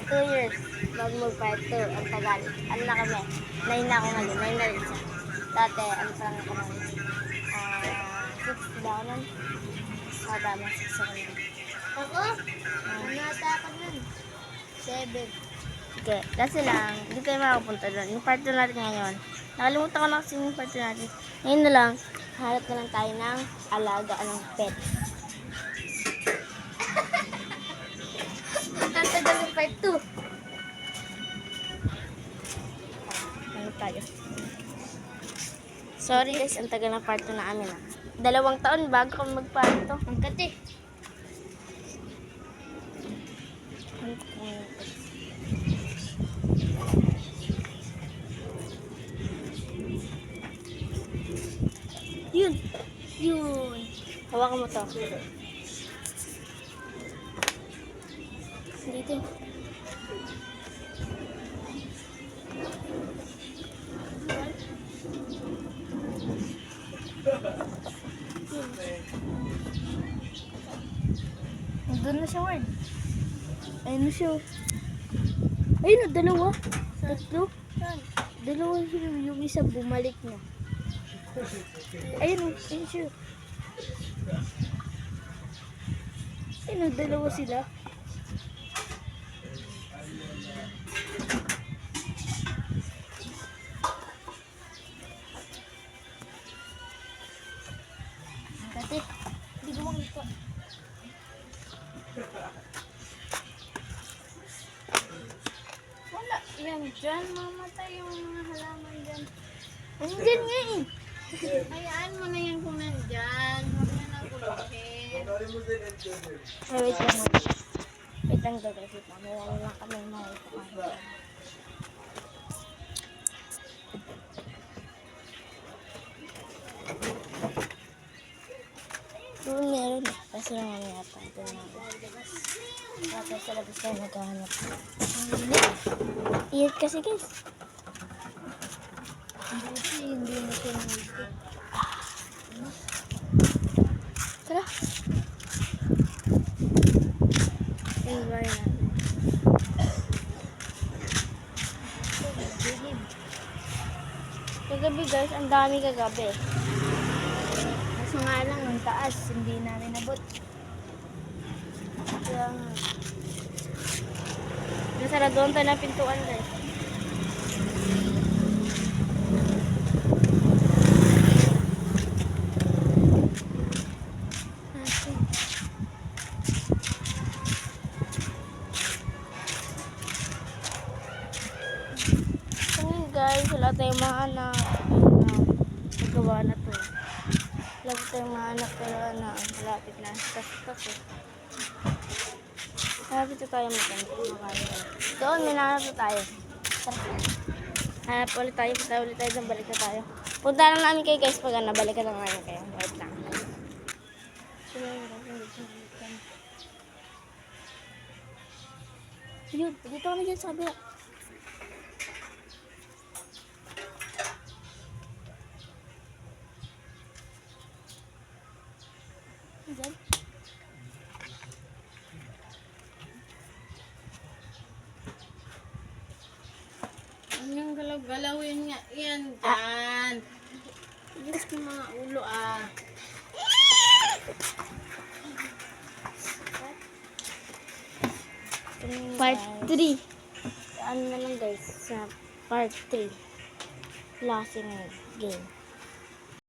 2 years bago mag-part 2. Ang tagal. Ano na kami? 9 na ako ngayon. 9 na rin siya. Dati, ano pa lang ako nun? 6 ba ako nun? Tama, 6 ako nun. Ako? Ano ata ako nun? 7. Sige, kasi lang, hindi tayo makapunta doon. Yung part 2 natin ngayon. Nakalimutan ko na kasi yung part 2 natin. Ngayon na lang, hanap na lang tayo ng alaga ng pet. Ang tagal ng part 2. Hanap tayo. Sorry guys, ang tagal ng part 2 na amin 2 taon bago kami mag-part 2. Ang kati. Yun. Yun. Hawakan mo to. Dito. Nandun na siya, Ward. Ayun na siya. Ayun na, dalawa. Tatlo. Saan? Dalawa siya. Yung isa bumalik na. Ayun o. Ayun siya. Ayun o, dalawa sila. Ang kati. Hindi ko makita. Wala. Yan dyan. Mamatay yung mga halaman dyan. Andyan nga eh. Hayaan mo na yan kung nandyan. Huwag na naguluhin. Ay, wait lang. Wait lang daw kasi wala lang kami makita. Doon meron eh. Kasi lang ano yata. Ito na ako. Kasi sa labas tayo naghahanap. Iyak kasi guys. Hindi na siya nandito. Tara. Yung bar natin. Kagabi guys, ang dami kagabi. Kaso nga lang, ang taas. Hindi namin nabot. Kaya nga. Nasaraduhan tayo ng pintuan guys. So ngayon guys, wala tayong mahanap. Nagawa na to. Wala tayong mahanap pero ano, malapit na. Tas eh. Malapit na tayo maghanap. Doon, may nahanap na tayo. Tara. Hanap ulit tayo. Punta ulit tayo doon. Balik na tayo. Punta lang namin kayo guys pag ano, balik na namin kayo. Wait lang. Yun, dito kami dyan sa kabila. Dyan. Yung galaw-galawin nga. Yan, dyan. Diyos ko mga ulo Part 3. Ano na lang guys, sa part 3. Lasting game.